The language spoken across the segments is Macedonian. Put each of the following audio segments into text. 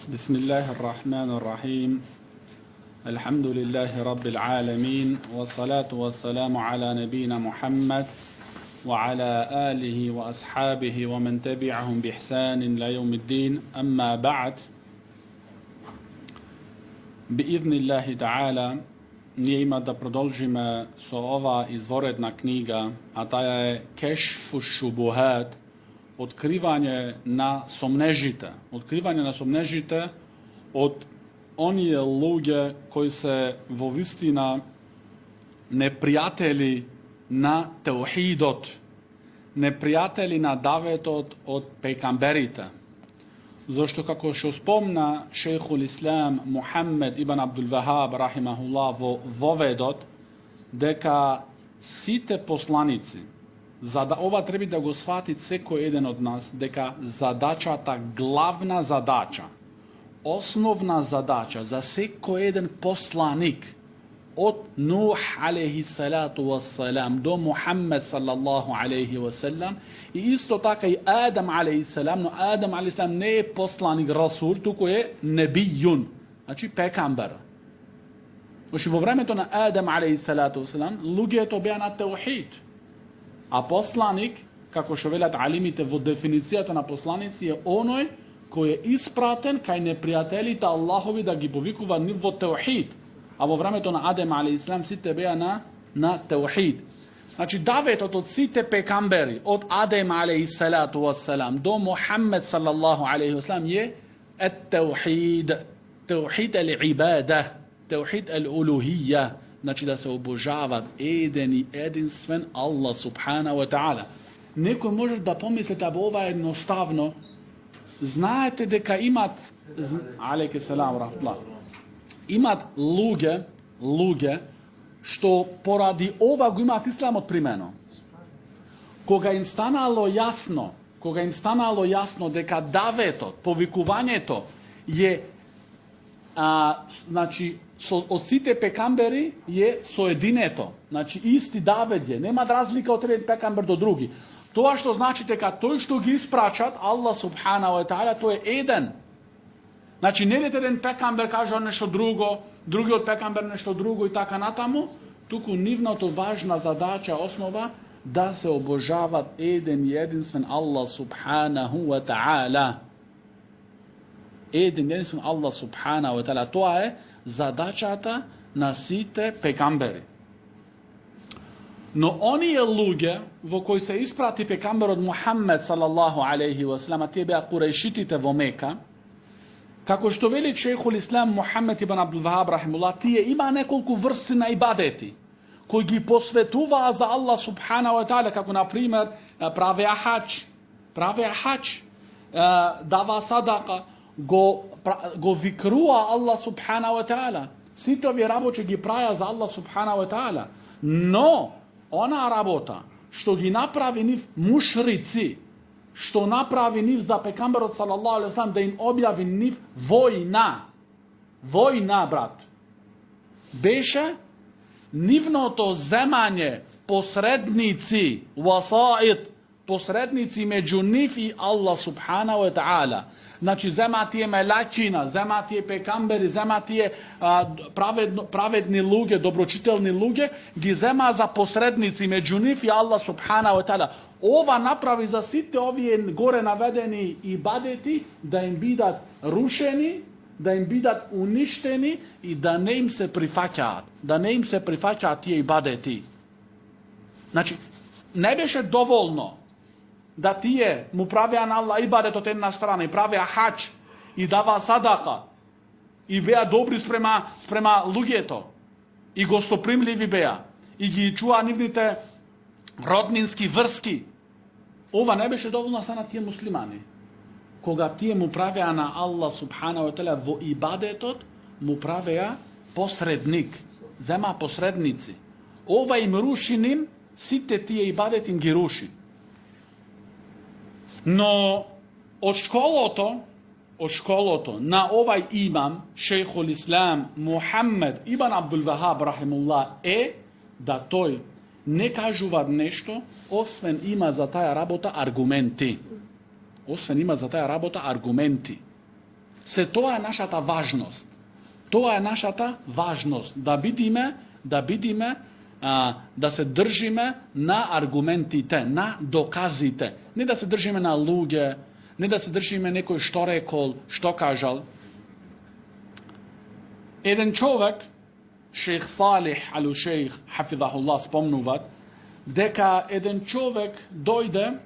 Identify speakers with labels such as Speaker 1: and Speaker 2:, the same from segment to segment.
Speaker 1: بسم الله الرحمن الرحيم. الحمد لله رب العالمين، والصلاة والسلام على نبينا محمد وعلى آله وأصحابه ومن تبعهم بإحسان إلى يوم الدين. أما بعد، بإذن الله تعالى njima da продолжиме со ова изворедна книга, а таа е Кешфу шубухат, откривање на сомнежите. Откривање на сомнежите од оние луѓе кои се во вистина непријатели на теухидот, непријатели на даветот од пејкамберите. Зашто, како што спомна шејхул ислам Мухаммед ибн Абдул Вахаб рахимахуллах во воведот, дека сите посланици, за да ова треба да го свати секој еден од нас, дека задачата, главна задача, основна задача за секој еден посланик од Нух алейхи салату вассалам до Мухаммед салаллаху алейхи вассалам, и исто така и Адам алейхи салам, но Адам алейхи салам не е посланик расул, туку е небијун, значи пекамбер. Значи во времето на Адам алейхи салату вассалам луѓето беа на теухид, а посланик, како што велат алимите во дефиницијата на посланици, е оној кој е испратен кај непријателите Аллахови да ги повикува нив во теухид. А во времето на Адем алейхиссалам сите беа на теухид. Значи даветот од сите пекамбери, од Адем алейхиссалату вассалам до Мухаммед салаллаху алейхи вассалам е ет-теухид, теухид ел-ибада, теухид ел-улухија, значи да се обожават еден и единствен Аллах субхана ва таала. Некој може да помислите, або ова е едноставно. Знаете дека имат алейке селам рахматуллах, имат луѓе што поради ова го имаат исламот примено. Кога им станало јасно дека даветот, повикувањето е значи од сите пекамбери е соединето, значи исти давет е, нема разлика од еден пекамбер до други. Тоа што значи дека тој што ги испрачат, Аллах субхана ва таала, тој е еден. Значи, не е еден пекамбер кажа нешто друго, другиот пекамбер нешто друго и така натаму, туку нивното важна задача, основа, да се обожават еден и единствен Аллах субханаху ва таала. Еден и единствен Аллах субханаху ва таала. Тоа е задачата на сите пекамбери. Но оние луѓе во кои се испрати пекамберот Мухаммед салаллаху алейхи вассалам, тие беа курејшитите во Мека, како што вели шејхул ислам Мухаммед ибн Абдул Вахаб рахимуллах, тие има неколку врсти на ибадети кои ги посветуваа за Аллах субхана ва таала, како на пример правеа хаџ, дава садака, го викруа Аллах субхана ва таала. Сите овие работи ги праја за Аллах субхана ва таала. Но она работа што ги направи нив мушрици, што направи нив за пекамберот салаллаху алейхи ва салам, да им објави нив војна, брат, беше нивното земање посредници, васаид, посредници меѓу нив и Аллах субхана ва таала. Значи, зема тие мелакина, зема тие пекамбери, зема тие праведни луѓе, доброчителни луѓе, ги зема за посредници меѓу нив и Аллах субхана ва таала. Ова направи за сите овие горе наведени ибадети да им бидат рушени, да им бидат уништени и да не им се прифаќаат, тие ибадети. Значи, не беше доволно да тие му правеа на Аллах ибадет од една страна и правеа хаџ и дава садака и беа добри спрема луѓето и гостопримливи беа и ги чуа нивните роднински врски. Ова не беше доволно за тие муслимани. Кога тие му правеа на Аллах субхана ва таала во ибадетот, му правеа посредник, зема посредници. Ова им руши ним, сите тие ибадети им ги руши. Но од школото на овај имам, шејхул ислам Мухаммед ибн Абдул Вахаб рахимуллах, е да тој не кажува нешто, освен има за таа работа аргументи. се тоа е нашата важност. Тоа е нашата важност, да бидиме, да се држиме на аргументите, на доказите. Не да се држиме на луѓе, не да се држиме некој што рекол, што кажал. Еден човек, шејх Салих Алушејх, хафидахуллах, спомнуват, дека еден човек дојде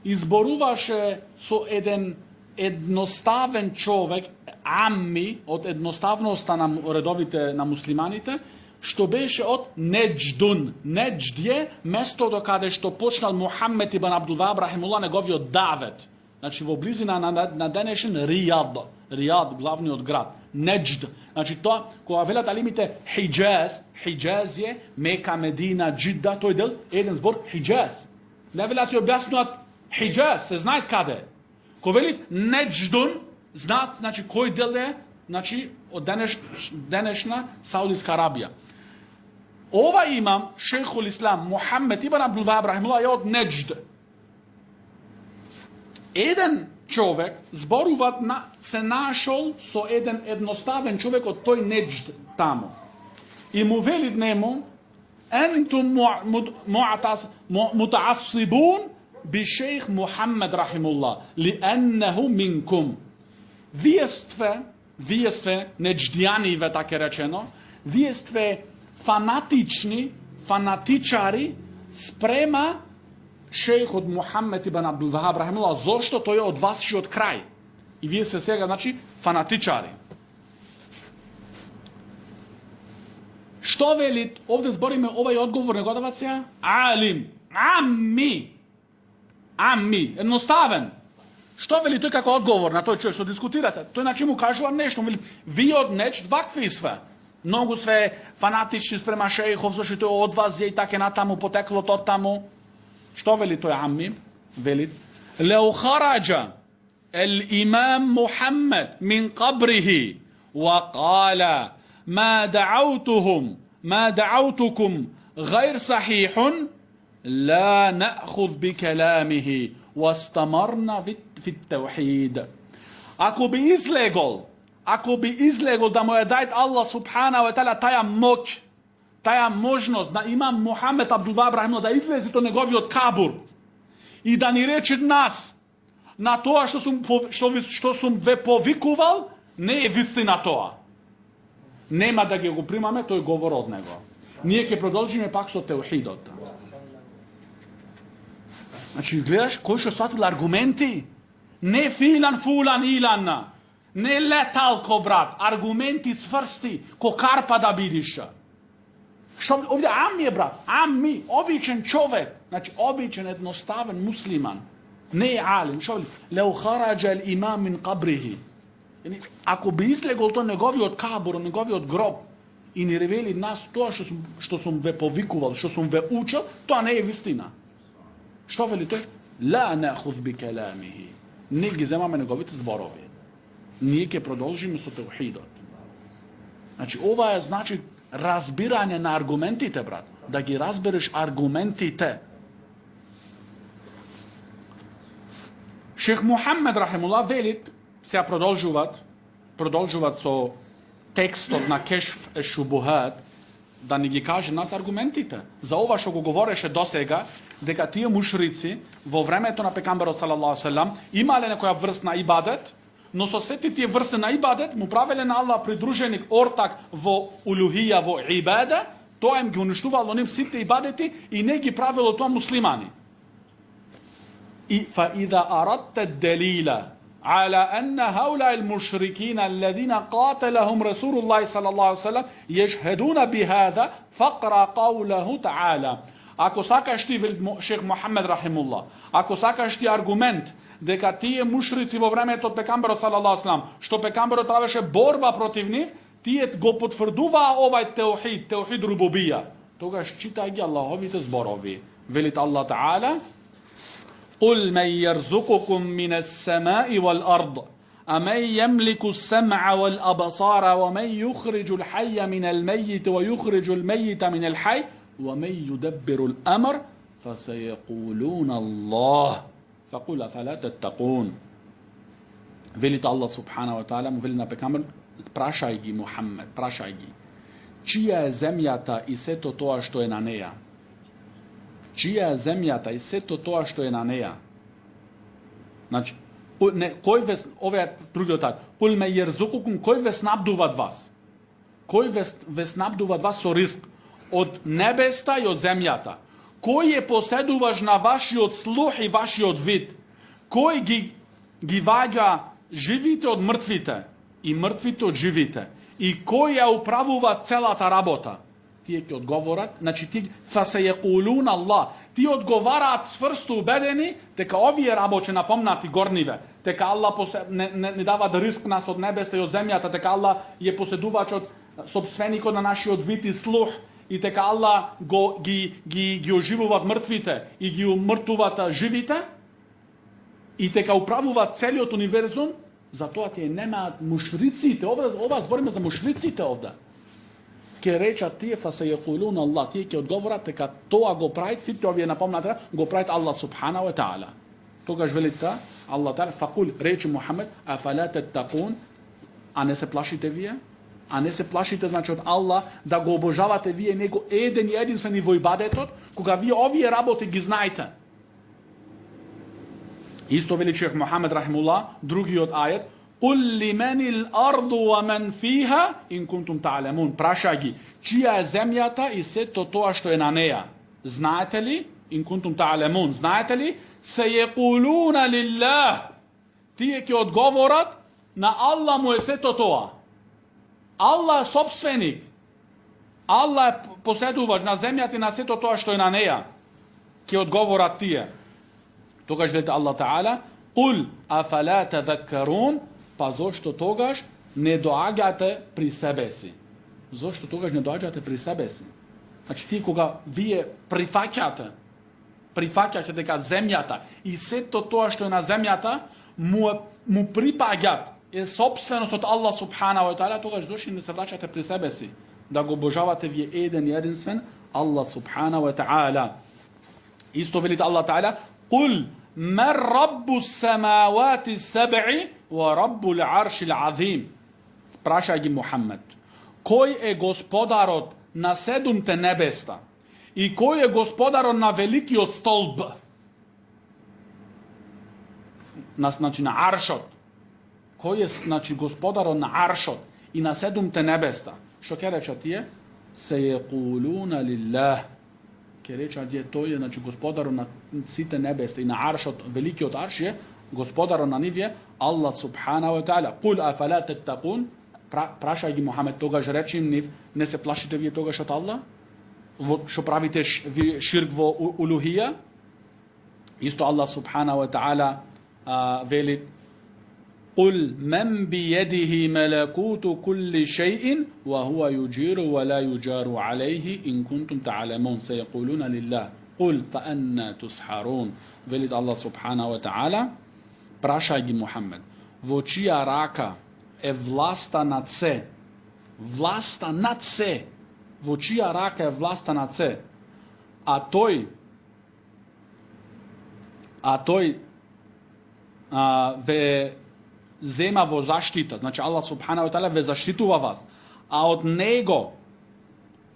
Speaker 1: и зборуваше со еден едноставен човек, амми, од едноставноста на редовите на муслиманите, што беше од Недждун. Неджд е местото каде што почнал Мухаммед ибн Абдул-Вахаб рахимуллах неговиот давет. Значи во близина на денешен Ријад, главниот град. Неджд. Значи тоа, кога велат алимите Хиджаз е Мека, Медина, Джидда, тој дел еден збор Хиджаз. Не велат ја објаснуваат Хиджаз, се знаат каде. Кога велит Недждун, знаат, значи, кој дел е, значи, од денешна Саудиска Арабија. Ова имам, шейхул Ислам, Мухаммед ибн Абдул-Вахаб рахимуллах, е од Неджд. Еден човек, зборуват, се нашол со еден едноставен човек од тој Неджд тамо. И му вели нему, ентум мутаассибун би шейх Мухаммед рахимуллах, ли еннеху минкум. Вие сте, недждијаниве, така речено, вие сте фанатичари спрема шејхот Мухаммед ибн Абдул-Вахаб рахимуллах, зошто тој е од вашиот крај. И вие се сега, значи, фанатичари. Што вели, овде збориме овај одговор, не го дават сега? Алим, амми, едноставен. Што вели тој како одговор на тој човек што дискутирате? Тој значи му кажува нешто, вели, вие од Неджд вакви све. Многу све фанатични спрема шејхов, зашто тој од вас е и така натаму потеклото од таму. Што вели тој амми? Вели, леу хараджа الإمام محمد من قبره وقال ما دعوتكم غير صحيح لا نأخذ بكلامه واستمرنا في التوحيد. Ако би излегол да му е дајт Allah subhanahu wa ta'ala таја моќ, таја можност на имам Мухаммед Абдул-Вахаб рахимуллах да излезе до неговиот кабур и да ни рече нас на тоа што сум ве повикувал, не е вистина тоа. Нема да го примаме тој говор од него. Ние ќе продолжиме пак со теухидот. Значи, гледаш, кој што сватил аргументи? Не филан, фулан, илан. Не леталко, брат. Аргументи цврсти, ко карпа да бидиш. Што овде амми е, брат. Амми, обичен човек. Значи, обичен, едноставен муслиман. Не е алим. Што вели? Леу хараджа ел имам мин кабрихи. Ако би излегол то неговиот кабур, неговиот гроб и ни ревели нас тоа што сум ве повикувал, што сум ве учил, тоа не е вистина. Што вели тој? Ла наъхуз би каламихи. Не ги земаме неговите зборови. Ние ќе продолжиме со теухидот. Значи, ова е, значи, разбирање на аргументите, брат. Да ги разбереш аргументите. Шејх Мухаммед рахимуллах велит, сега продолжуват со текстот на Кешф еш-шубухат, да ни ги каже нас аргументите. За ова што го говореше досега, дека тие мушрици во времето на пекамберот салаллаху алейхи ва салам имале некоја врст на ибадет, но со сети тие врсти на ибадет му правеле на Аллах придруженик, ортак во улухија, во ибада, тоа им ги уништувало ним сите ибадети и не ги правело тоа муслимани. И فإذا أردت الدليل على أن هؤلاء المشركين الذين قاتلهم رسول الله صلى الله عليه وسلم يشهدون بهذا فقرأ قوله تعالى. Ако сакаш ти, шејх Мухаммед рахимуллах, ако сакаш ти аргумент дека тие мушрици во времето од пекамберот салаллаху алейхи ва салам, што пекамберот правеше борба против нив, тие го потврдуваа овај теухид рубубија. Тогаш читај ги Аллаховите зборови. Велит Аллах Таала: قل من يرزقكم من السماء والأرض أمن يملك السمع والأبصار ومن يخرج الحي من الميت ويخرج الميت من الحي ومن يدبر الأمر فسيقولون الله فقل أفلا تتقون. Велит Аллах субхана ва та'ала, му вели на пекамбер, прашај ги Мухаммед, прашај ги, чија е земјата и сето тоа што е на неја? Чија е земјата и сето тоа што е на неја? Значи, кој ве, ове другиот ајет, кул ме јерзукукум, кој ве снабдуваат вас? Кој ве снабдуваат вас со риск? Од небеста и од земјата. Кој е поседуваш на вашиот слух и вашиот вид? Кој ги ваѓа живите од мртвите и мртвите од живите? И кој ја управува целата работа? Тие ќе одговорат, значи ти фасејекулун Аллах, ти одговараат сврсто убедени дека овие работи напомнати горниве, дека Аллах не дава да риск нас од небеста и од земјата, дека Аллах е поседувач од собственикот на нашиот вид и слух, и дека Аллах ги оживуваат мртвите и ги умртуваат живите, и дека управуваат целиот универзум, затоа тие немаат мушриците, ова збориме за мушриците овде. Ке речат тие фасејекулун Аллах, тие ќе одговорат дека тоа го правит, сите овие напомнати, го правит Аллах субхана ва та'ала. Тогаш велите Аллах та'ала, факул, речи Мухаммед, афала таттакун, а не се плашите вие? А не се плашите, значи, од Аллах, да го обожавате вие него еден и единствен во ибадетот, кога вие овие работи ги знаете. Исто вели шех Мухаммед рахимуллах, другиот ајет, قُلْ لِمَنِ الْأَرْضُ وَمَنْ فِيهَا إِن كُنْتُمْ تَعْلَمُونَ. Прашај ги, чија е земјата и сето тоа што е на неја? Знаете ли? إِن كُنْتُمْ تَعْلَمُونَ. Знаете ли? سَيَقُولُونَ لِلَّهِ. Тие ќе одговорат на Аллах му е сето тоа. Аллах е собственик. Аллах е поседуваш на земјата и на сето тоа што е на неја. Ќе одговорат тие. Тогаш велите Аллах Таala, قُلْ أَفَلَا تَذَكَّرُونَ. Па зошто тогаш не доаѓате при себе си? Зошто тогаш не доаѓате при себе си? Значи ти кога вие прифаќате дека земјата и сето тоа што е на земјата му припаѓат, е собственост од Аллах субхана ва та'ала, тогаш зошто не се враќате при себе си? Да го обожавате вие еден и единствен Аллах субхана ва та'ала. Исто велите Аллах Та'ала, قُلْ مَنْ رَبُّ السَّمَاوَاتِ السَّبْعِ وَرَبُّ الْعَرْشِ الْعَظِيمِ. Прашај ги Мухаммед, кој е господарот на седумте небеста и кој е господарот на великиот столб? Значи на аршот. Кој е, значи, господарот на аршот и на седумте небеста? Што ќе речат тие? Сејекулуна лиллах. Ќе речат тие, тој е, значи, господарот на сите небеста и на аршот, великиот арш е господарот на нивие, Аллах субхана ва та'ала. Кул афала таттакун. Прашај ги Мухамед, тогаш речи им нив, не се плашите вие тогаш од Аллах? Што правите ширк во улухија? Исто Аллах субхана ва та'ала вели, قُلْ مَنْ بِيَدِهِ مَلَكُوتُ كُلِّ شَيْءٍ وَهُوَ يُجِيرُ وَلَا يُجَارُ عَلَيْهِ إِن كُنْتُمْ تَعْلَمُونَ سَيَقُولُونَ لِلَّهِ قُلْ فَأَنَّى تُسْحَرُونَ. Велит Аллах субхана ва та'ала, прашај ги Мухаммед, во чија рака е власта над се? Власта над се. Во чија рака е власта над се? А тој ве зема во заштита, значи Аллах субхана ва та'ала ве заштитува вас, а од него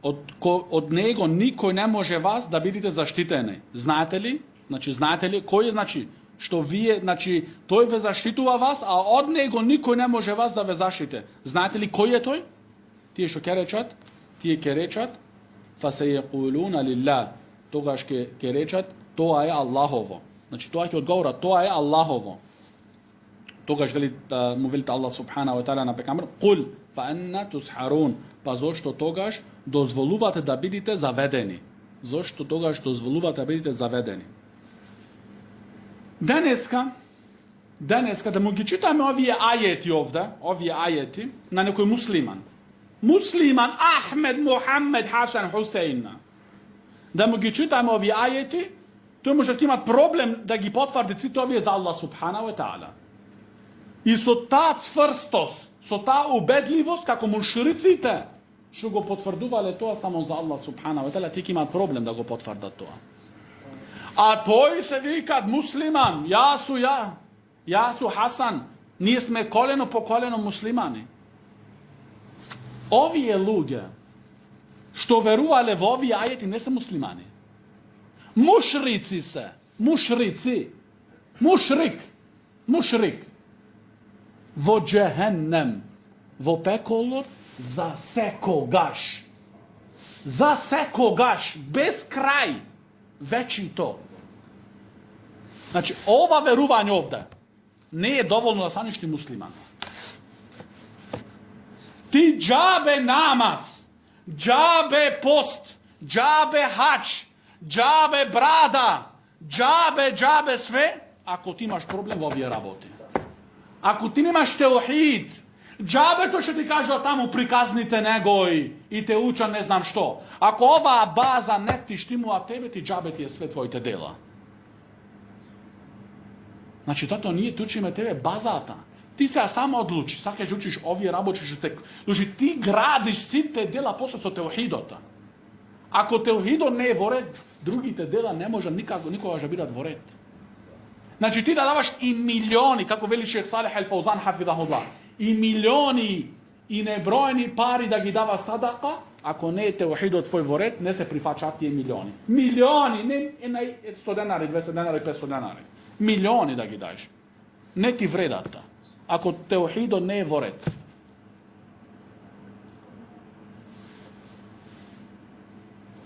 Speaker 1: никој не може вас да бидете заштитени. Знаете ли? Значи знаете ли кој е, значи што вие, значи тој ве заштитува вас, а од него никој не може вас да ве заштите. Знаете ли кој е тој? Тие што ќе речат? Тие ќе речат фасејекулуна лиллах. Тогаш ќе речат тоа е Аллахово. Значи тоа ќе одговора, тоа е Аллахово. Тогаш му велите Аллах субхана ва та'ала на пекамбер, قُلْ فَأَنَّى تُسْحَرُونَ. Па зошто тогаш дозволувате да бидете заведени? Зошто тогаш дозволувате да бидете заведени? Денеска да му ги читаме овие ајети овде, овие ајети на некој муслиман. Муслиман Ахмед Мухаммед Хасан Хусейн. Да му ги читаме овие ајети, тој може да има проблем да ги потврди сите овие за Аллах субхана ва та'ала. И со таа цврстост, со таа убедливост, како мушриците, што го потврдувале тоа само за Аллах субхана ва та'ала, тие имаат проблем да го потврдат тоа. А тој се викат муслиман, јасу Хасан, Ние сме колено по колено муслимани. Овие луѓе што верувале во овие ајети не се муслимани. Мушрици се. Мушрици. Мушрик. Во джехеннем. Во пеколот за секогаш. За секогаш. Без крај. Вечито. Значи, ова верување овде не е доволно да станеш ти муслиман. Ти џабе намаз, џабе пост, џабе хач, џабе брада, џабе све, ако ти имаш проблем во овие работи. Ако ти немаш теохид, џабето ќе ти кажа таму приказните негои и те уча не знам што. Ако оваа база не ти штимува тебе, ти џабе ти е све твоите дела. Значи, затоа ние учиме тебе базата. Ти се само одлучи, сакаш да учиш овие работи, значи ти градиш сите дела после со теохидот. Ако теохидот не е во ред, другите дела не може никогаш да бидат во ред. Значи ти да даваш и милиони, како вели Шех Салих Ал Фаузан хафидахуллах, и милиони и неброени пари да ги дава садака, ако не е теохидот твој во ред, не се прифачаат тие милиони. Милиони, не 100 денари, 200 денари, 500 денари. Милиони да ги даеш. Не ти вредата. Ако теохидот не е во ред.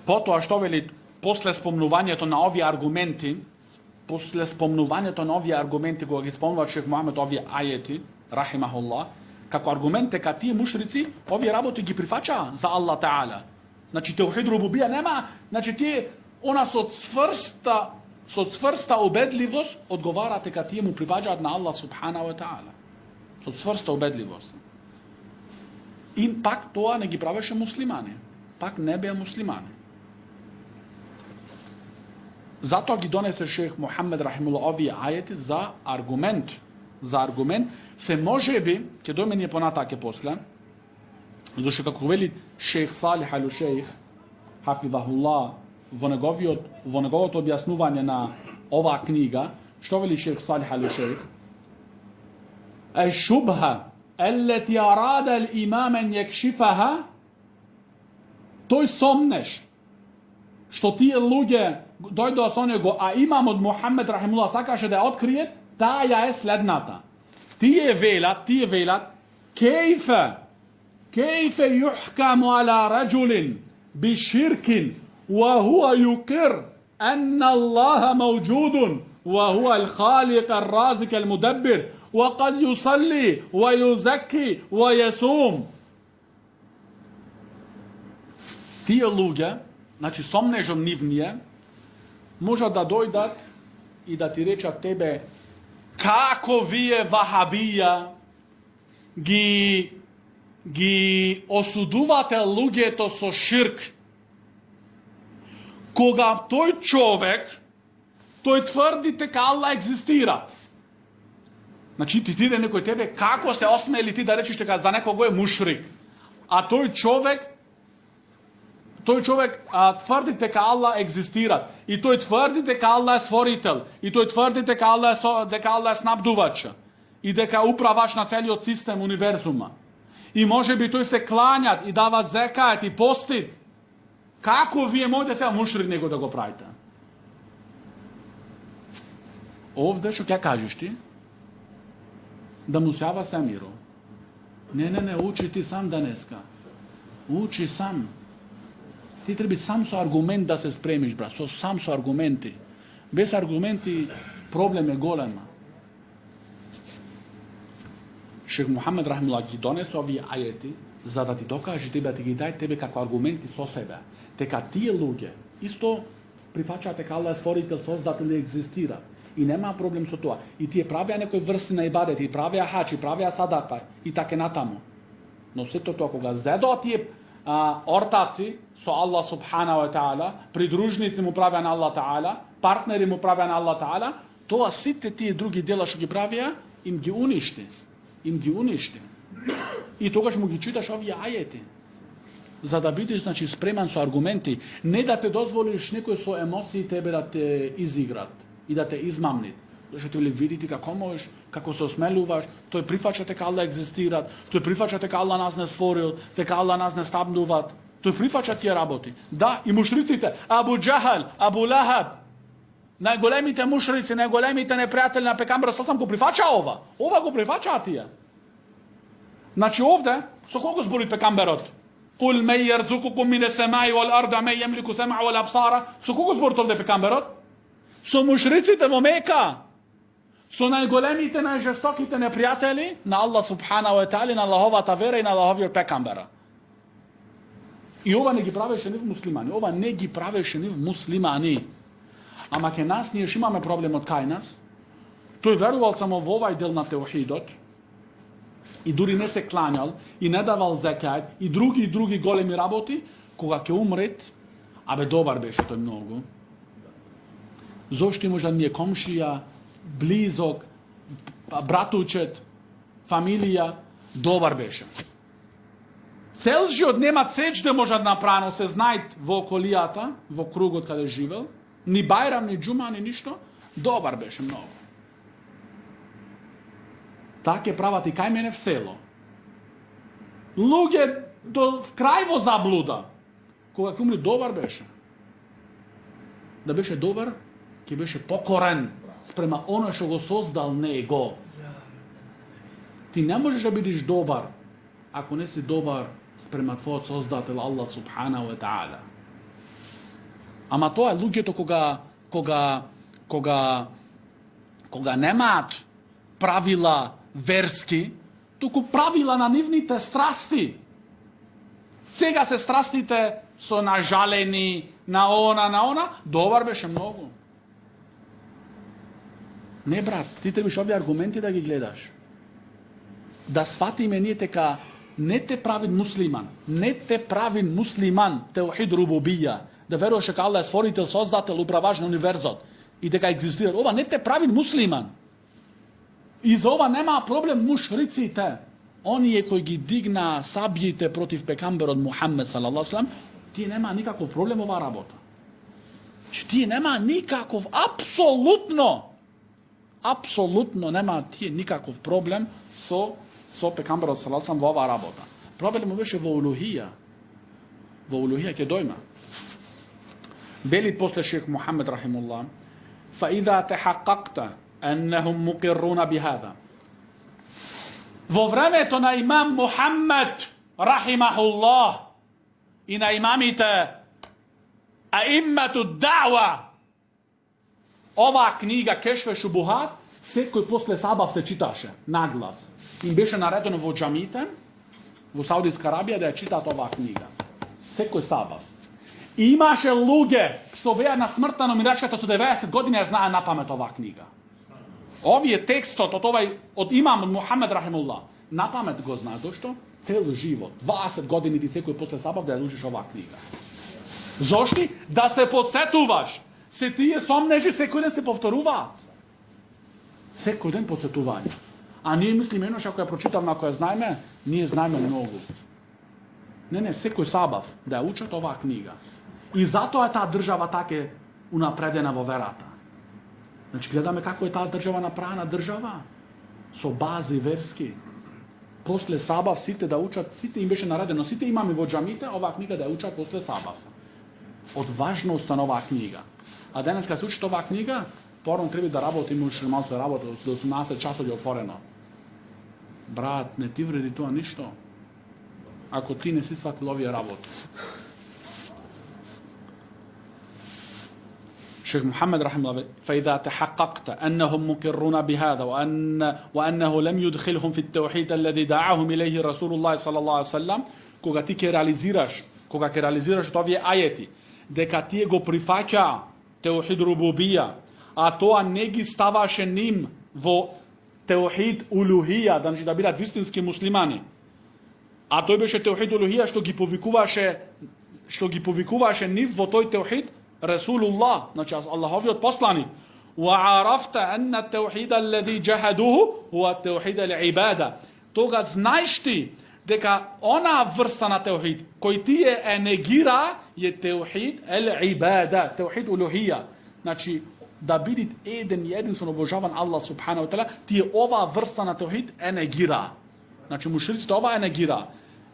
Speaker 1: Потоа што вели после спомнувањето на овие аргументи, кога ги спомнува Шех Мухамед овие ајети, рахимахуллах, како аргумент дека тие мушрици овие работи ги прифачаа за Аллах Таала. Значи теохид рубубија нема, значи тие она со цврста убедливост одговараат дека тие му припаѓаат на Аллах субхана ва таала. Со цврста убедливост. И пак тоа не ги правеше муслимани. Пак не беа муслимани. Затоа ги донесе Шех Мухамед рахимуллах овие ајети за аргумент. Се можеби, ќе дојме ние понатаке после, зашто како вели Шех Салих Ал Шейх хафидахуллах во неговото објаснување на оваа книга, што вели Шех Салих Ал Шейх? الشبهة التي أراد الإمام أن يكشفها тој сомнеш што тие луѓе дојдоа со него, а имамот Мухамед рахимуллах сакаше да ја открие, таа ја е следната. Тие велат كيف يحكم على رجل بشرك وهو يقر أن الله موجود وهو الخالق الرازق المدبر وقد يصلي ويزكي ويصوم. Тие луѓе, значи сомнежом нивние, можат да дојдат и да ти речат тебе како вие вахабија ги осудувате луѓето со ширк, кога тој човек тврди дека Аллах екзистира. Значи ти тиде некој тебе, како се осмели ти да речеш дека за некого е мушрик, а тој човек тврди дека Аллах екзистира, и тој тврди дека Аллах е створител, и тој тврди дека Аллах е снабдувач, и дека управаш на целиот систем универзума. И може би тој се клањат и дава зекајет и пости. Како вие можете сега мушрик него да го правите? Овде што ќе кажеш ти? Да му сјава Семиро. Не, учи ти сам денеска. Учи сам. Ти треба сам со аргумент да се спремиш, брат. Сам со аргументи. Без аргументи проблем е голема. Шех Мухамед рахимуллах ги донесе овие ајети за да ти докаже тебе, да ти ги дај тебе како аргументи со себе. Дека тие луѓе исто прифаќаат дека Аллах е створител, создател и екзистира. И нема проблем со тоа. И тие правеа некои врсти на ибадет, и правеа хач, и правеа садака, и таке натаму. Но сето тоа кога зедоа тие ортаци со Аллах субхана ва таала, придружници му правеа на Аллах таала, партнери му правеа на Аллах таала, тоа сите тие други дела што ги правеа, им ги уништи. И тогаш му ги читаш овие ајети. За да бидеш, значи, спреман со аргументи, не да те дозволиш некој со емоции тебе да те изиграт и да те измамнит. Зашто ти видите како можеш, како се осмелуваш, тој прифаќа дека Аллах екзистира, тој прифаќа дека Аллах нас не створил, дека Аллах нас не стабнува, тој прифаќа тие работи. Да, и мушриците, Абу Джахал, Абу Лахаб, најголемите мушрици, најголемите непријатели на пекамберот саллаллаху го прифаќа ова. Ова го прифаќаат тие. Значи овде, со кого збори пекамберот? Кул мен јерзукукум мине семаи вал арда мен јемлику сема вал абсара. Со кого збори овде пекамберот? Со мушриците во Мека. Со најголемите, најжестоките непријатели на Аллах субханаху ва таала, на Аллаховата вера и на Аллаховиот пекамбера. И ова не ги правеше нив муслимани. Ова не ги правеше нив муслимани. Ама ке нас, ние ще имаме проблем од кај нас. Тој верувал само во овај дел на теухидот и дури не се кланял и не давал зекајт и други големи работи, кога ќе умрет, абе добар беше тој многу. Зошто може да ни е комшија, близок, братучет, фамилија, добар беше. Цел живот нема сечде може да направи, се знајт во околијата, во кругот каде живел, ни бајрам, ни џума, ни ништо, добар беше многу. Така прават и кај мене в село. Луѓе до крај во заблуда. Кога ќе умре, добар беше. Да беше добар, ќе беше покорен спрема оно што го создал него. Ти не можеш да бидеш добар ако не си добар спрема твојот создател Аллах субханаху ва таала. Ама тоа е луѓето кога немаат правила верски, туку правила на нивните страсти. Сега се страстите со нажалени, на она, добар беше многу. Не, брат, ти требаш овие аргументи да ги гледаш. Да сватиме ние дека не те прави муслиман, теухид рубубија, да веруваш дека Аллах е створител, создател, управач на универзот и дека екзистира. Ова не те прави муслиман. И за ова нема проблем мушриците. Оние кои ги дигна сабјите против пекамберот Мухаммед салаллаху алейхи ва салам, тие нема никаков проблем ова работа. Тие нема никаков, апсолутно нема тие никаков проблем со пекамберот салаллаху алейхи ва салам во оваа работа. Проблемот беше во улухија. Во улухија ќе дојма. Вели после шейх Мухаммед рахимуллах, فإذا تحققت أنهم مقرون بهذا. Во времето на имам Мухаммед рахимахуллах и на имамите аиммату даъва, оваа книга Кешфе шубухат секој после сабав се читаше наглас. Им беше наредено во џамите во Саудитска Арабија да ја читаат оваа книга. Секој сабав. И имаше луѓе што беа на смртта номирачката со 90 години ја знае на памет оваа книга. Овие текстот од имам Мухаммед рахимуллах на памет го знае. Зошто? Цел живот, 20 години ти секој после сабав да ја учиш оваа книга. Зошто? Да се подсетуваш. Се тие сомнежи секој ден се повторуваат. Секој ден подсетување. А ние мислиме еднош ако ја прочитавме, ако ја знаеме, ние знаеме многу. Не, секој сабав да ја учат оваа книга. И затоа е таа држава така унапредена во верата. Значи, гледаме како е таа држава направена држава. Со бази верски. После сабав сите да учат, сите им беше наредено, сите имаме во џамите, оваа книга да ја учат после сабав. Од важност на оваа книга. А денес кога се учи оваа книга, порано треба да работи, имаш малку да работи, до 18 часови отворено. Брат, не ти вреди тоа ништо. Ако ти не си сватил овие работи. شيخ محمد رحمه الله فإذا تحققت أنهم مقرون بهذا وأنه لم يدخلهم في التوحيد الذي دعاهم إليه رسول الله صلى الله عليه وسلم кога ти ќе реализираш овие ајети дека тие го прифаќа теухид рубубија, а тоа не ги ставаше ним во теухид улухија, да бидат вистински муслимани, а тој беше теухид улухија што ги повикуваше нив во тој теухид Расулуллах, значи Аллаховиот посланик. وعرفت أن التوحيد الذي جحدوه هو التوحيد العبادة. Тога знаеш ти дека она врста на теухид кој тие негира е теухид ел ибада, теухид улухија. Значи да бидит еден и единствено обожаван Аллах субхану ва таала, тие ова врста на теухид е негира. Значи мушриците ова е негира.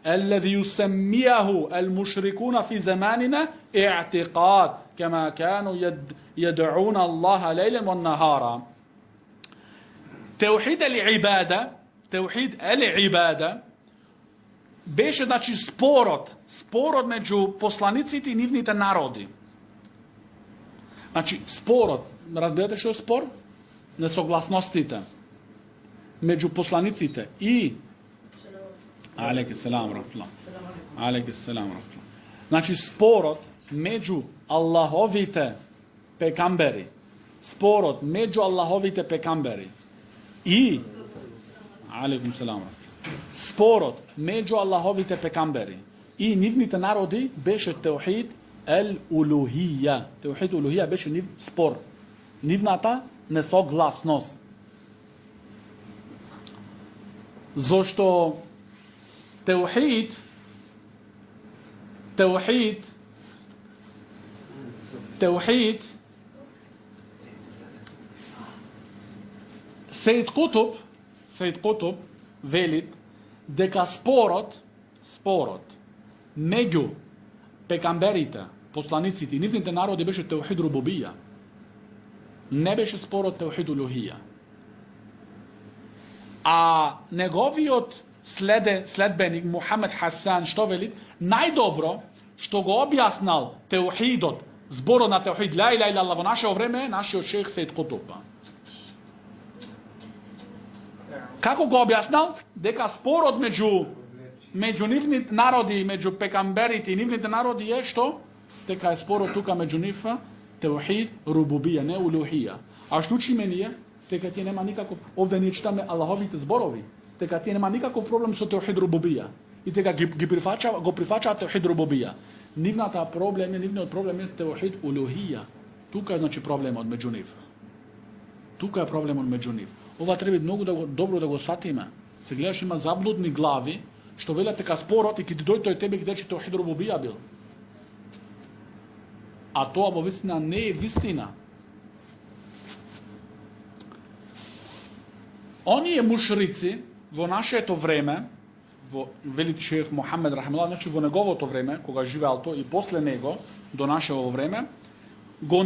Speaker 1: الذي يسميه المشركون في زماننا اعتقاد كما كانوا يدعون الله ليلا والنهارا. توحيد العبادة беше значи спорот меѓу посланиците и нивните народи. Значи спорот, разбирате што е спор? Несогласностите меѓу посланиците и Алейкум селам рахматуллах. Алейкум селам рахматуллах. Значи спорот меѓу Аллаховите пекамбери, и Алейкум селам рахматуллах. Спорот меѓу Аллаховите пекамбери и нивните народи беше теухид ел-улухија. Теухид улухија беше нив спор. Нивната несогласност. Зошто Теухид Сеид Кутуб велит дека спорот меѓу пекамберите, посланиците и нивните народи беше теухид рубубија. Не беше спорот теухид улухија. А неговиот следбеник Мухамед Хасан што вели? Најдобро што го објаснал теухидот, зборот на теухид ла иляха илаллах во наше време, нашиот шех Сеид Кутуб. Како го објаснал? Дека спорот меѓу нивните народи, меѓу пекамберите и нивните народи е што? Дека е спорот тука меѓу нив теухид рубубија, не улухија. А што учиме ние? Дека тие нема никаков, овде ние читаме Аллаховите зборови, дека тие нема никаков проблем со теухид рубубија. И дека го прифачаат теухид рубубија. Нивниот проблем е теухид улухија. Тука е значи проблемот меѓу нив. Ова треба многу добро да го сватиме. Се гледаш, има заблудни глави што велат дека спорот и ќе ти дојде тој тебе ќе рече теухид рубубија бил. А тоа во вистина не е вистина. Оние мушрици во нашето време, во велик шех Мухамед рахматуллах, значи во неговото време, кога живеал тој и после него до нашето време, го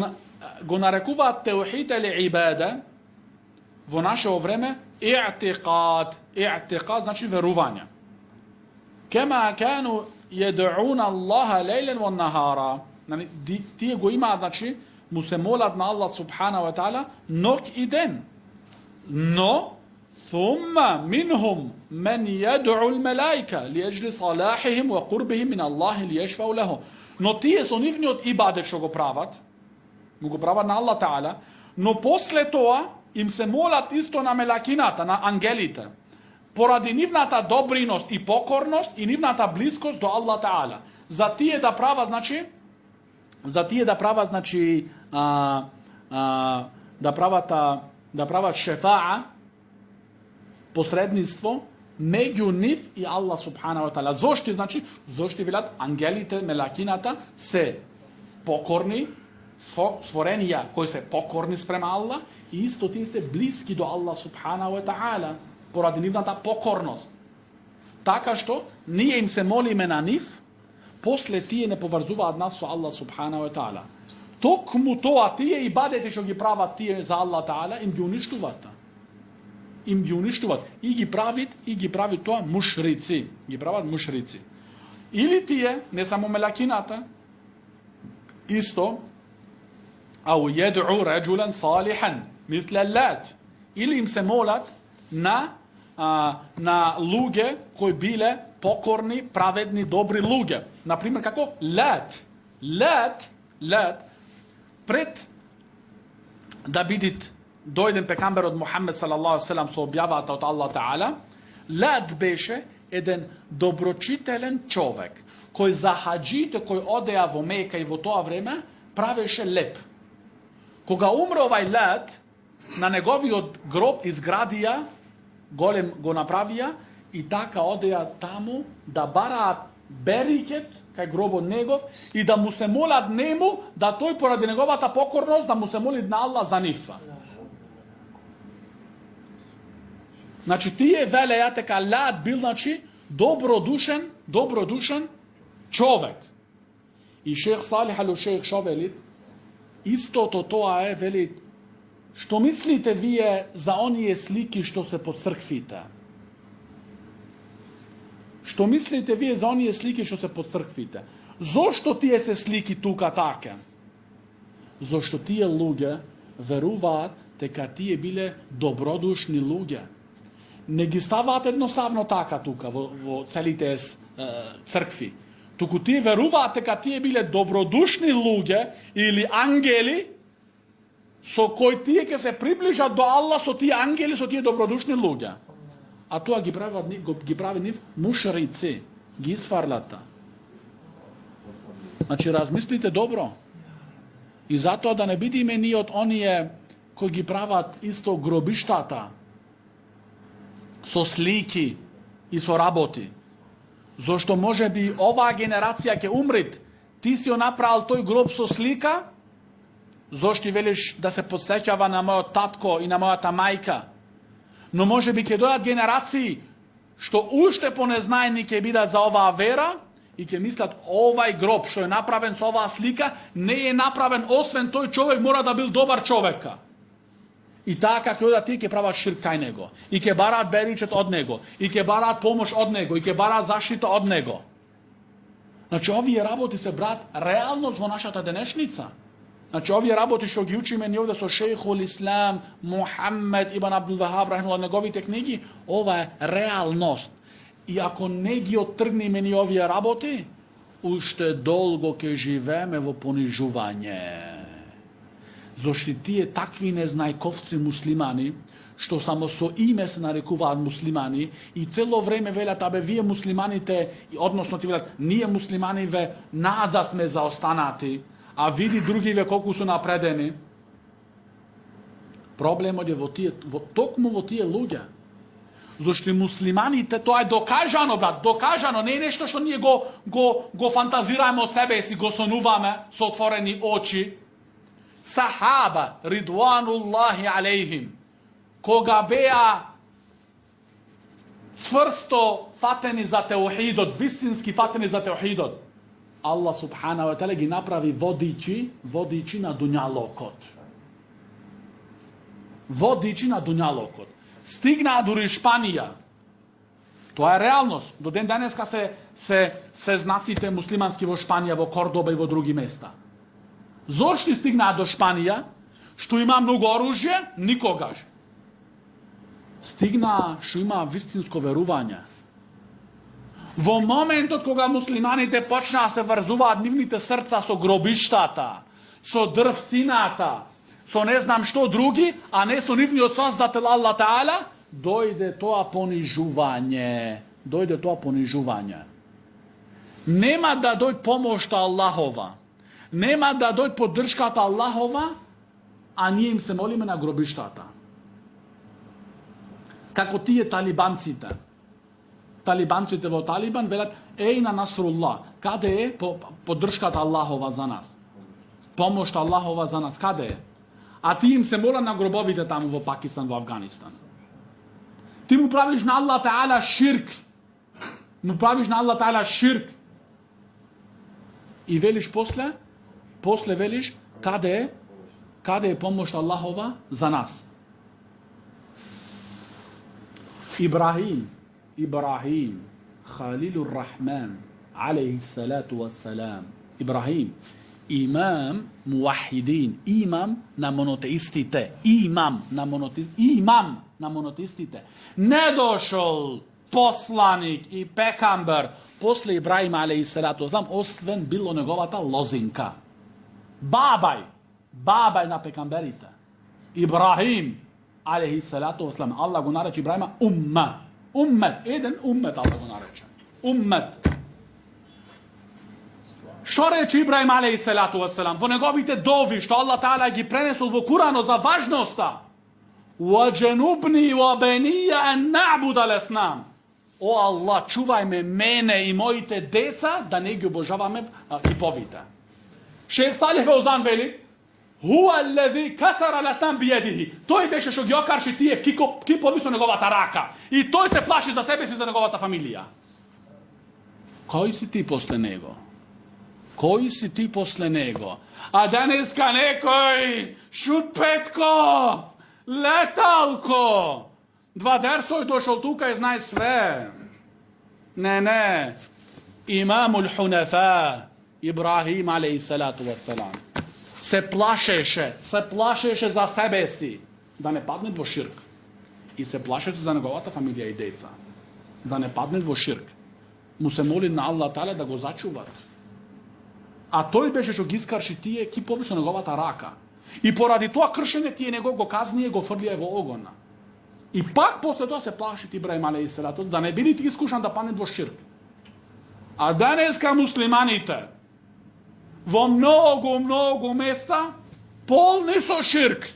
Speaker 1: нарекуваат теухид ел-ибада во нашето време и'тиқад. И'тиқад значи верување. Кема кану јад'уна Аллаха лейлен ва нахара. Тие го имаат, значи, му се молат на Аллах субхана ва таала ноќ и ден. Но ثم منهم من يدعو الملائكة لأجل صلاحهم وقربهم من الله ليشفعوا له. Но тие со нивниот ибадет што го прават на Аллах Таала, но после тоа им се молат исто на мелакината, на ангелите, поради нивната добриност и покорност и нивната блискост до Аллах Таала. За тие да прават, значи, да прават шефаа, посредниство меѓу нив и Аллах субхана ва таала. Зошто значи? Зошто велат ангелите, мелакината се покорни, створенија кои се покорни спрема Аллах и исто тие се блиски до Аллах субхана ва таала поради нивната покорност. Така што ние им се молиме на нив, после тие не поврзуваат нас со Аллах субхана ва таала. Токму тоа тие ибадети што ги прават тие за Аллах таала им ги уништуваат. И ги прави тоа мушрици. Ги прават мушрици. Или тие, не само мелакината, исто, ау јед'у раджулан салихан, митла Лат. Или им се молат на луѓе кои биле покорни, праведни, добри луѓе. Например, како Лат. Лат, пред да бидит дојден пекамберот Мухамед салаллаху селам со објавата од Аллах Таала, Лат беше еден доброчителен човек, кој за хаџите кои одеа во Мека и во тоа време, правеше леп. Кога умре овај Лат, на неговиот гроб изградија, голем го направија и така одеа таму да бараат берикет кај гробот негов и да му се молат нему да тој поради неговата покорност да му се моли на Аллах за нив. Значи тие велеја дека Лат бил добродушен човек. И шех Салих ал-Шейх шо вели? Истото тоа е, вели, што мислите вие за оние слики што се по црквите? Што мислите вие за оние слики што се по црквите? Зошто тие се слики тука така? Зошто тие луѓе веруваат дека тие биле добродушни луѓе. Не ги ставаат едноставно така тука во целите цркви. Туку тие веруваат дека тие биле добродушни луѓе или ангели со кои тие ќе се приближат до Аллах со тие ангели, со тие добродушни луѓе. А тоа ги прави нив мушрици, ги изфарлата. Значи размислите добро. И затоа да не бидиме ние од оние кои ги прават исто гробиштата со слики и со работи. Зошто може би оваа генерација ќе умрит, ти си направил тој гроб со слика, зошто велиш да се подсеќава на мојот татко и на мојата мајка. Но може би ќе дојдат генерации што уште понезнаени ќе бидат за оваа вера и ќе мислат овај гроб што е направен со оваа слика не е направен освен тој човек мора да бил добар човека. И така како да тие ќе прават ширк кај него, и ќе бараат беричет од него, и ќе бараат помош од него, и ќе бараат заштита од него. Значи овие работи се брат реалност во нашата денешница. Значи овие работи што ги учиме ние овде со Шејхул Ислам Мухаммед ибн Абдул Вахаб рахимахуллах неговите книги, ова е реалност. И ако не ги оттргнеме ни овие работи, уште долго ќе живееме во понижување. Зошто тие такви незнајковци муслимани, што само со име се нарекуваат муслимани и цело време велат, абе вие муслиманите, односно ти велат, ние муслиманиве назад сме заостанати, а види другиве колку су напредени. Проблемот е токму во тие луѓе. Зошто муслиманите, тоа е докажано, брат, докажано, не е нешто што ние го фантазираме од себе си, го сонуваме со отворени очи. Сахаба, ридвануллахи алейхим, кога беа цврсто фатени за теухидот, вистински фатени за теухидот, Аллах субханаху ва таала ги направи водичи на дуњалокот. Водичи на дуњалокот. Стигнаа дури Шпанија. Тоа е реалност. До ден денеска се знаците муслимански во Шпанија, во Кордоба и во други места. Зошто стигнаа до Шпанија? Што има многу оружје? Никогаш. Стигнаа што има вистинско верување. Во моментот кога муслиманите почнаа се врзуваат нивните срца со гробиштата, со дрвцината, со не знам што други, а не со нивниот создател Аллах Таала, дојде тоа понижување. Нема да дојде помошта Аллахова. Нема да дојде поддршката Аллахова, а ние им се молиме на гробиштата. Како тие талибанците. Талибанците во Талибан велат, на Насруллах, каде е поддршката Аллахова за нас? Помошта Аллахова за нас, каде е? А ти им се мола на гробовите таму во Пакистан, во Афганистан. Ти му правиш на Аллах Таала ширк. И велиш после велиш, каде е помошта Аллахова за нас? Ибрахим, Халилур Рахман, алейхи салату вассалам. Ибрахим, имам муахидин, имам на монотеистите. Не дошол посланик и пекамбер после Ибрахим алейхи салату вассалам, освен било неговата лозинка. Бабај на пекамберите. Ибрахим алейхи салату вассалам. Аллах го нарече Ибрахима уммет, еден уммет Аллах го нарече. Уммет. Што рече Ибрахим алейхи салату вассалам во неговите дови што Аллах Таала ги пренесол во Куранот за важноста? وَجَنُبْنِي وَبَنِيَّ أَن نَعْبُدَ الْأَصْنَامَ. O Allah, čuvaj me, mene i mojite deca da ne gi obožavаме киповите. Шейх Салих Фаузан вели: Huwa alladhi kasara al-asnam biyadihi. Тој беше што ги окарши тие кипови со неговата рака. И тој се плаши за себе си, за неговата фамилија. Кој си ти после него? Кој си ти после него? А денеска некој Шут Петко, леталко, 2 дерсој дошол тука и знае све. Не. Имамул Хунафа Ибрахим алейхи салату вассалам се плашеше за себе си да не падне во ширк. И се плашеше за неговата фамилија и деца да не падне во ширк. Му се моли на Аллах Таала да го зачуват. А тој беше што ги искарши тие кипови со неговата рака. И поради тоа кршење тие него го казнија и го фрлија во огона. И пак после тоа се плаши Ибрахим алейхи салату да не биде искушан да падне во ширк. А денеска муслиманите во многу места полни со ширк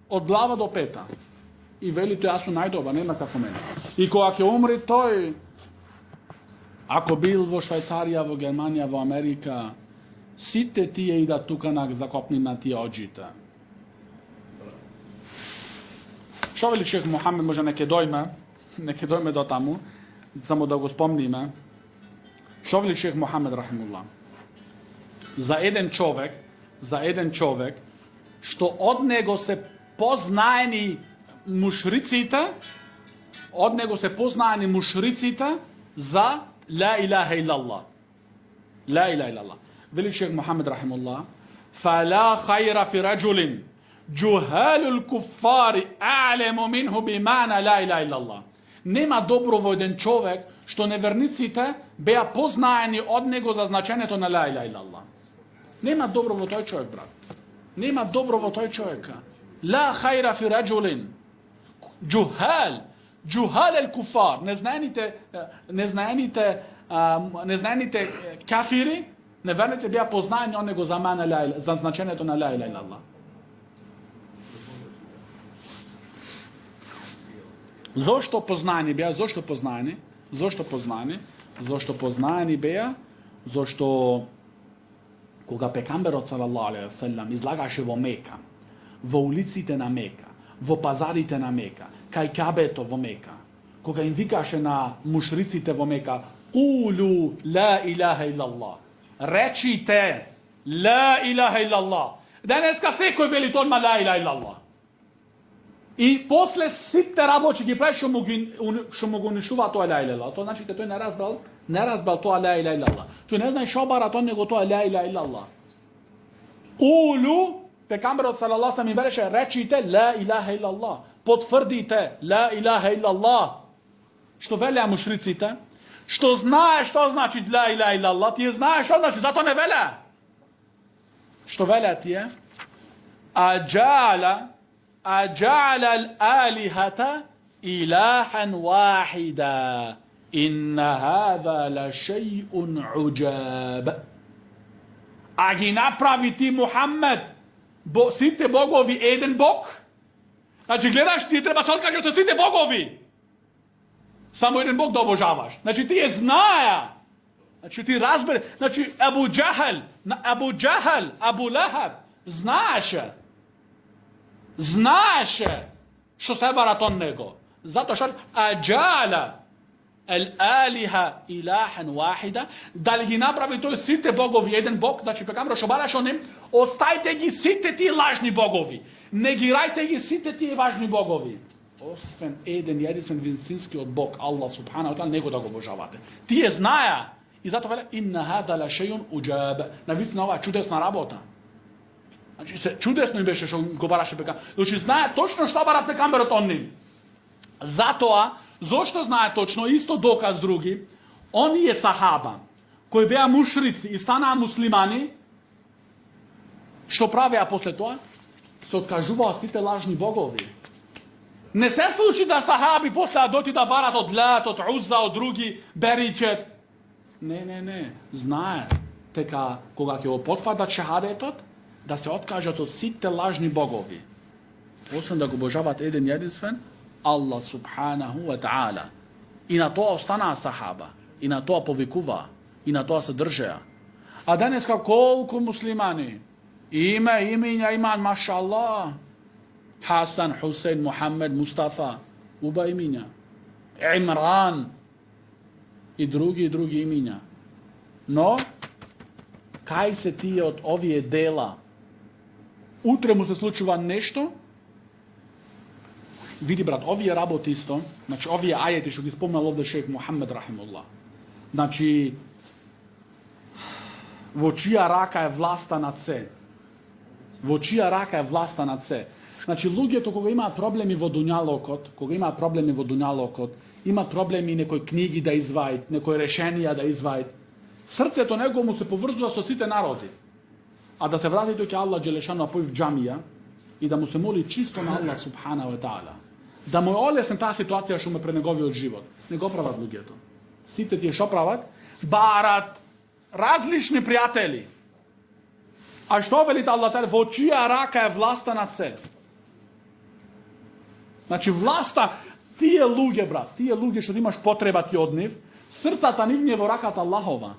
Speaker 1: од глава до пета. И вели тој јас сум најдобар, нема како мене. И кога ќе умри тој, ако бил во Швајцарија, во Германија, во Америка, сите тие идат тука на закопни на тие оџите. Шо вели шех Мухамед, може неке дојме до таму, само да го спомниме. Шо вели шех Мухамед рахимуллах? За еден човек, што од него се познаени мушриците, за ла илаха илlallah. لا إله إلا الله. Вели шех Мухамед рахимуллах: فلا خير في رجل جهال الكفار أعلم منه بمعنى لا إله إلا الله. Нема добро во еден човек што неверниците беа познаени од него за значењето на ла илаха илlallah. Нема добро во тој човек, брат. Нема добро во тој човека. لا خير في رجل جهال الكفار. Незнаените кафири, неверните беа познаени од него за значењето на ла илаха илlallah. Зошто познаени беа? Зошто познаени беа? Зошто кога пекамберот салаллаху алейхи ве селем излагаше во Мека, во улиците на Мека, во пазарите на Мека, кај Кабето во Мека, кога им викаше на мушриците во Мека: Кулу ла илаха илlallah. Речите ла илаха илlallah. Денеска секој вели тоа ла илаха илlallah. И после сите работи ги прави што му го унишува тоа ла илаха илlallah. Тоа значи дека тој не разбрал тоа ла илаха илlallah. Тој не знае што бара тоа него тоа ла илаха илlallah. Кулу, пекамберот салаллаху алейхи ве селем речите ла илаха илlallah. Потврдите ла илаха илlallah. Што велеа мушриците? Што знае што значи ла илаха илlallah, тие знаеш што значи, затоа не велеа. Што велеа тие? أجعل الآلهة إلها واحدا إن هذا لشيء عجاب. А ги направи ти Мухамед сите богови еден бог? Значи гледаш, ти треба се откажеш од сите богови. Само еден бог да обожаваш. Значи тие знаеа. Значи ти разбере. Значи Абу Джахал, Абу Лахаб знаеше што се барат од него. Затоа што аджала الآلهة إلها واحدة, дали ги направи тој сите богови еден бог? Значи пекамберот што бараше од ним: оставите ги сите тие лажни богови, негирајте ги сите тие важни богови, освен еден единствен вистинскиот Бог, Аллах субханаху ва таала, него да го обожавате. Тие знаеа и затоа веле: инна хаза ла шејун уџаб. Навистина ова чудесна работа. Значи чудесно им беше што го бараше пекамберот. Значи знае точно што барат пекамберот од ним. Затоа, зошто знае точно, исто доказ други, оние сахаба кои беа мушрици и станаа муслимани, што правеа после тоа? Се откажуваа сите лажни богови. Не се случи да сахаби после доти да барат од Лат, од Уза, од други беричет. Не. Знае дека кога ќе го потврдат шахадетот, да се откажат од сите лажни богови, освен да го обожават еден единствен Аллах субханаху ва таала. И на тоа останаа сахаба. И на тоа повикува. И на тоа се држеа. А денеска колку муслимани имења имаат, машаллах, Хасан, Хусейн, Мухамед, Мустафа, уба имиња. Имран и други имиња. Но, кај се тие од овие дела? Утре му се случува нешто? Види, брат, овие работи исто, значи овие ајети што ги спомнал овде шејх Мухамед рахимуллах. Значи, во чија рака е власта над се? Во чија рака е власта над се? Значи, луѓето кога имаат проблеми во дуњалокот, имаат проблеми некои книги да извајат, некои решенија да извајат, срцето него му се поврзува со сите народи. А да се врати тој ќе Аллах Джелешану пој в џамија и да му се моли чисто на Аллах субхана ва таала. Да му олесне таа ситуација што ме пред неговиот живот. Не го прават луѓето. Сите тие што прават? Барат различни пријатели. А што вели Аллах таала? Во чија рака е власта над се? Значи власта, тие луѓе, брат, тие луѓе што имаш потреба ти од нив, срцата нивни е во раката Аллахова.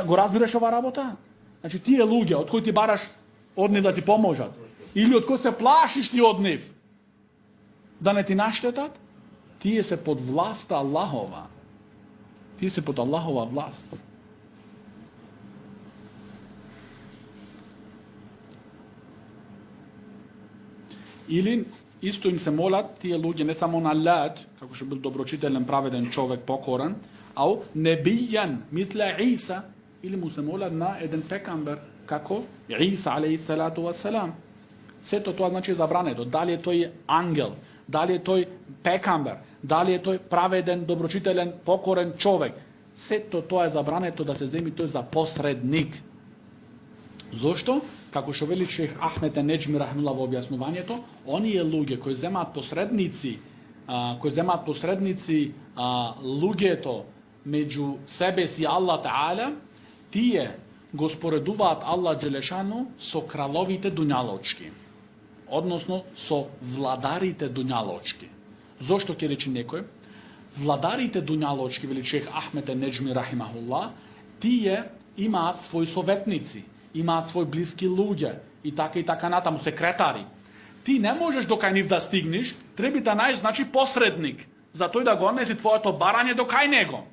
Speaker 1: Го разбираш ова работа? Значи тие луѓе од кои ти бараш од нив да ти поможат, или од кои се плашиш ти од нив да не ти наштетат, тие се под власта Аллахова. Тие се под Аллахова власт. Или исто им се молат тие луѓе не само на Лад, како што бил доброчителен, праведен човек, покорен, ау небијан митла Иса, или му се молат на еден пекамбер како Иса алейхи салату вассалам. Сето тоа значи забрането. Дали е тој ангел, дали е тој пекамбер, дали е тој праведен, доброчителен, покорен човек. Сето тоа е забрането да се земи тој за посредник. Зошто? Како што вели шејх Ахмед ен-Неџми рахимуллах во објаснувањето, оние луѓе кои земаат посредници, луѓето меѓу себе си Аллах Таала, тие го споредуваат Аллах Джелешану со краловите дуњалочки, односно со владарите дуњалочки. Зошто ќе речи некој? Владарите дуњалочки, вели шејх Ахмед ен-Неџми рахимахуллах, тие имаат своји советници, имаат свој блиски луѓе и така натаму, секретари. Ти не можеш до кај нив да стигнеш, треба да најдеш, значи, посредник, за тој да го однеси твоето барање до кај него.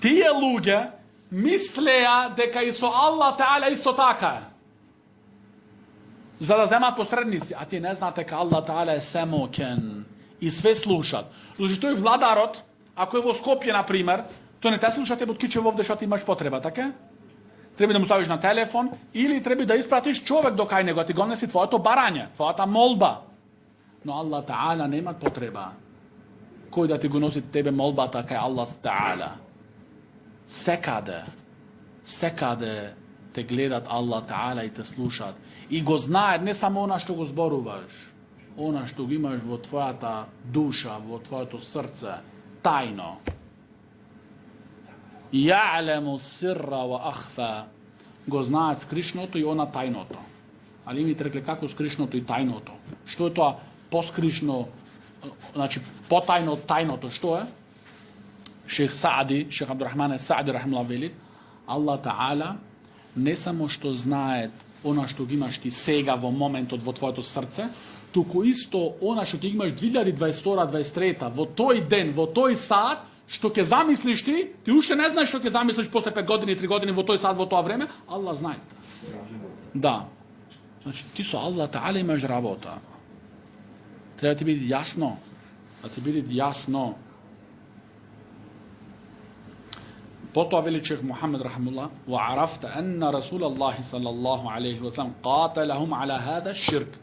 Speaker 1: Тие луѓе мислеа дека и со Аллах Таала исто така е, за да земат посредници, а ти не знаат дека Аллах Таала е семокен и све слушат. Зашто тој владарот, ако е во Скопје, например, тој не те слуша тебе од киче вовде што ти имаш потреба, така? Треба да му ставиш на телефон или треба да испратиш човек до кај него, ти го неси твоето барање, твојата молба. Но Аллах Таала нема потреба кој да ти го носи тебе молбата кај Аллах Таала. Секаде те гледат Аллах Таала и те слушат. И го знаат не само она што го зборуваш, она што го имаш во твојата душа, во твоето срце, тајно. Ја'лему сирра ва ахфа, го знаат скришното и она тајното. Али ми рекле како скришното и тајното. Што е тоа поскришно, значи потајно од тајното, што е? Шејх Саади, шејх Абдурахман ес-Саади рахимуллах вели, Аллах Таала не само што знаат она што ги имаш ти сега во моментот во твоето срце, туку исто она што ќе имаш 2022-2023 во тој ден, во тој саат, што ќе замислиш ти уште не знаеш што ќе замислиш после 5 години, 3 години во тој сад, во тоа време, Аллах знае. Да. Значи, ти со Аллах Таала имаш работа. Треба да ти биде јасно. Да ти биде јасно. Потоа вели шејх Мухамед рахимуллах, ва арафта анна Расулаллахи саллаллаху алейхи ва салам qātalahum ala hāda shirk.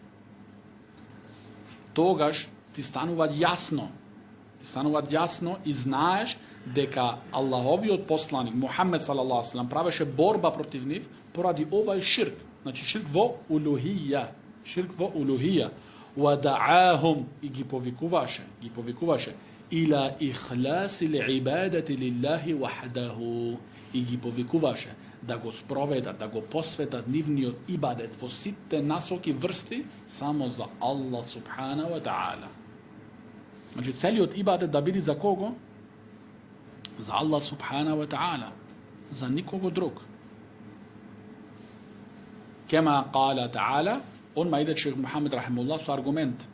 Speaker 1: Тогаш ти станува јасно. Стануваат јасно и знаеш дека Аллаховиот посланик Мухамед салаллаху алейхи ва салам правеше борба против нив поради овај ширк. Значи ширк во улухија. Ва да'ахум и ги повикуваше ила ихласи л'ибадати лиллахи вахдаху и ги повикуваше да го спроведат, да го посветат нивниот ибадет во сите насоки врсти само за Аллах субхана ва та'ала. Znači, целиот ибадет да биде за кого? За Аллах субхана ва та'ala. За никого друг. Кема кала та'ala, он ма иде шейх Мухамед рахимуллах со аргумент,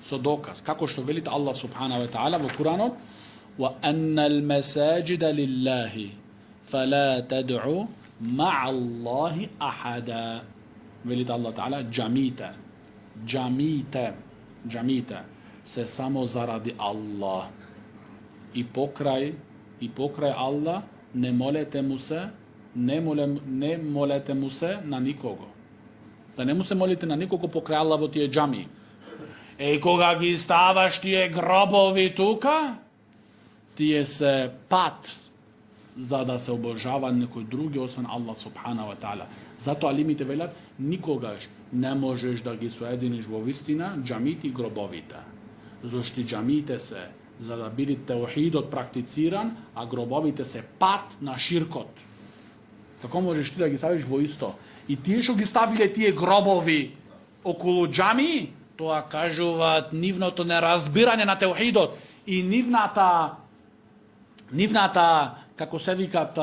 Speaker 1: со доказ. Како што велите Аллах субхана ва та'ala во Куранот, وَأَنَّ الْمَسَاجِدَ لِلَّهِ فَلَا تَدْعُوا مَعَ اللَّهِ أَحَدًا. Велите Аллах та'ala, джамите се само заради Аллах. И покрај Аллах не молете му се на никого. Да не му се молите на никого покрај Аллах во тие джами. Кога ги ставаш тие гробови тука, тие се пат за да се обожава некој други освен Аллах субхана ва та'ala. Зато алимите велат, никогаш не можеш да ги соединиш во вистина джамите и гробовите. Зошто джамите се за да биде теохидот практициран, а гробовите се пат на ширкот. Како можеш ти да ги ставиш во исто? И тие што ги ставиле тие гробови околу джами, тоа кажуваат нивното неразбирање на теохидот и нивната како се викат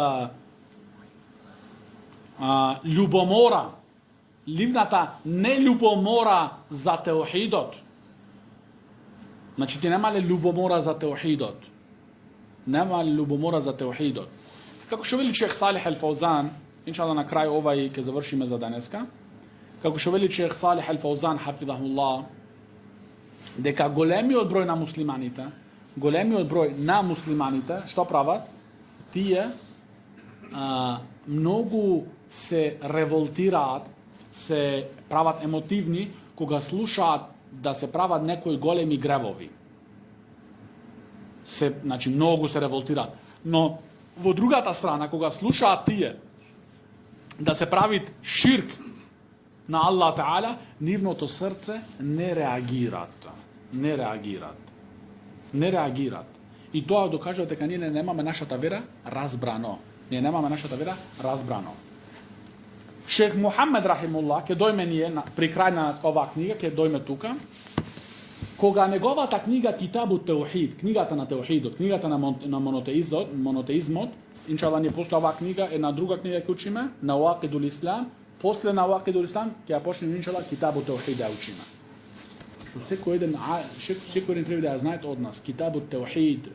Speaker 1: љубомора, нивната нељубомора за теохидот. Значи, ти немале љубомора за теохидот. Немале љубомора за теохидот. Како што вели шех Салих Ал-Фаузан, иншалла на крај овај ќе завршиме за денеска. Како што вели шех Салих Ал-Фаузан хафидахуллах, дека големиот број на муслиманите, што прават? Тие многу се револтираат, се прават емотивни кога слушаат да се прават некои големи гревови. Значи, многу се револтираат. Но во другата страна, кога слушаат тие да се правит ширк на Аллах та'ala, нивното срце не реагират. И тоа докажува дека ние не немаме нашата вера разбрано. Шех Мухамед рахимуллах ќе дојме ние при крај на оваа книга, ќе дојме тука. Кога неговата книга Китабут Теухид, книгата на теухидот, книгата на монотеизмот, иншалла ние после оваа книга една друга книга ќе учиме, Навақидул Ислам, после Навақидул Ислам ќе ја почнеме иншалла Китабут Теухид да учиме. Што секој еден треба да ја знаете од нас, Китабут Теухид.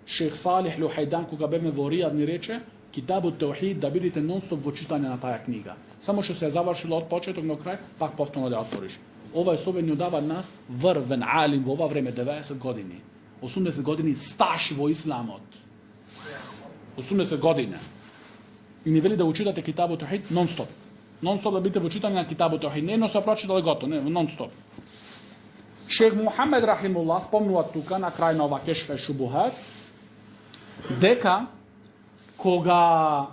Speaker 1: Шех Салих Лухайдан кога бевме во Ријад ни рече, Китабут Теухид да бидете нон-стоп во читање на таа книга. Само што се е завршило од почеток до крај, пак повторно да отвориш. Овај собен ни дава нас врвен алим во ова време 90 години. 80 години стаж во исламот. 80 години. И ни вели да учитате Китабут Теухид нон-стоп. Нон-стоп да бидете во читање на Китабут Теухид. Не едно се прочитал готово, не, нон-стоп. Шех Мухамед рахимуллах спомнува тука на крај на ова кешфе шубухат дека кога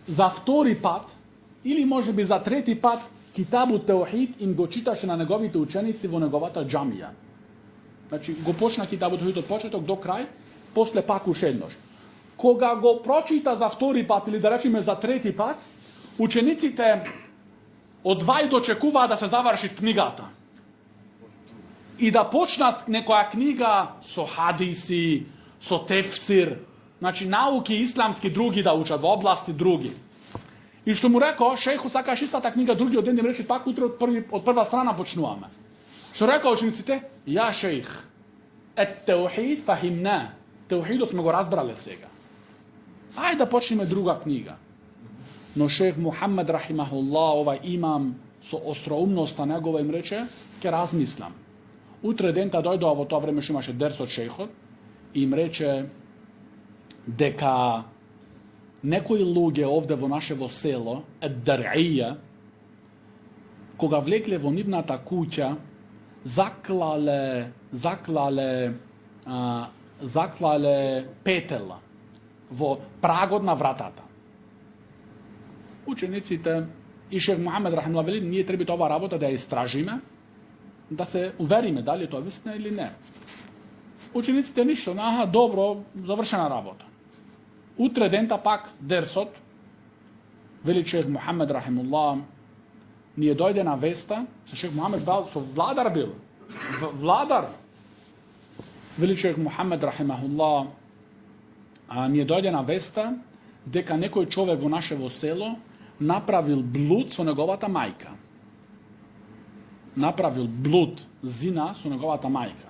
Speaker 1: за втори пат или можеби за трети пат Китабут Теухид им го читаше на неговите ученици во неговата џамија. Значи го почна Китабут Теухид од почеток до крај, после пак уште еднош. Кога го прочита за втори пат или да речеме за трети пат, учениците од вај дочекуваат да се заврши книгата. И да почнат некоја книга со хадиси, со тефсир, значи науки исламски други да учат во области други. И што му рекол, шејху сакаш истата книга, другиот ден им рече пак утре од прва страна почнуваме. Што рекол учениците? Ја шејх, теухид фахимна. Теухидот сме го разбрале сега. Ајде да почнеме друга книга. Но шејх Мухамед рахимахуллах, ова имам со остроумноста негова им рече, ќе размислам. Утре дента дојдоа во тоа време што имаше дерс од шејхот и им рече дека некои луѓе овде во нашево село, Дарија, кога влекле во нивната куќа, заклале петела во прагот на вратата. Учениците и шех Мухамед рахимахуллах вели, ние треба оваа работа да ја истражиме, да се увериме дали тоа вистина или не. Учениците ништо, добро, завршена работа. Утре дента пак дерсот, вели шех Мухамед рахимахуллах, ние дојде на веста, со шех Мухамед бил, со владар бил, владар. Veli šejh Muhammed rahimahullah, mi je dođena vesta дека некој човек во нашево село направил блуд со неговата мајка. Направил блуд, зина со неговата мајка.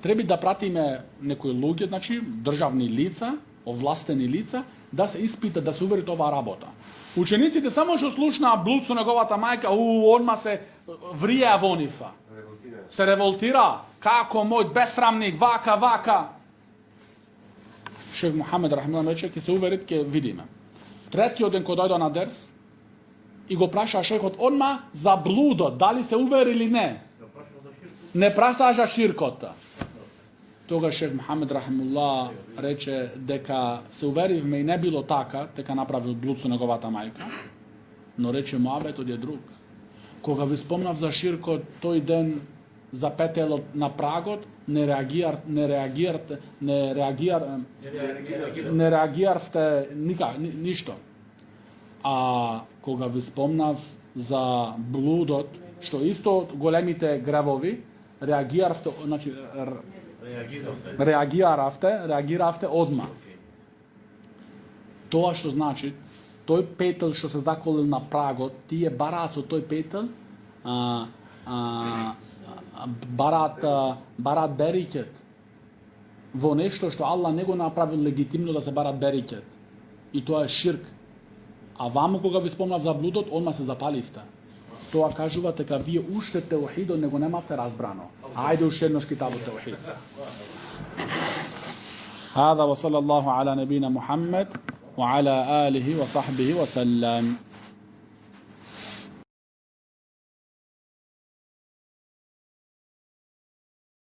Speaker 1: Треба да пратиме некои луѓе, значи државни лица, овластени лица, да се испита, да се увери оваа работа. Учениците само што слушнаа блуд со неговата мајка, одма се вриеа во нифа. Се револтира, како мој бесрамник, вака. Шейх Мухамед рахимахуллах рече, ќе се уверит, ќе видиме. Третиот ден кога дојде на дерс и го праша шейхот одма за блудот, дали се увери или не. Не праша за ширкот. Тогаш шейх Мухамед рахимахуллах рече дека се уверивме и не било така, дека направил блуд со неговата мајка, но рече муабетот е друг. Кога ви спомнав за ширкот, тој ден за петелот на прагот, не реагиравте никак, ништо. А кога ви спомнав за блудот, што исто големите гревови, реагиравте, значи реагиравте одма. Тоа што значи, тој петел што се заколил на прагот, тие бараат со тој петел, барат берикет во нешто што Аллах не го направил легитимно да се барат берикет. И тоа е ширк. А ваму кога ви спомнав за блудот, одма се запаливте. Тоа кажува дека вие уште теухидот не го немавте разбрано. Ајде уште еднош китабот теухид. هذا وصلى الله على نبينا محمد وعلى آله وصحبه وسلم.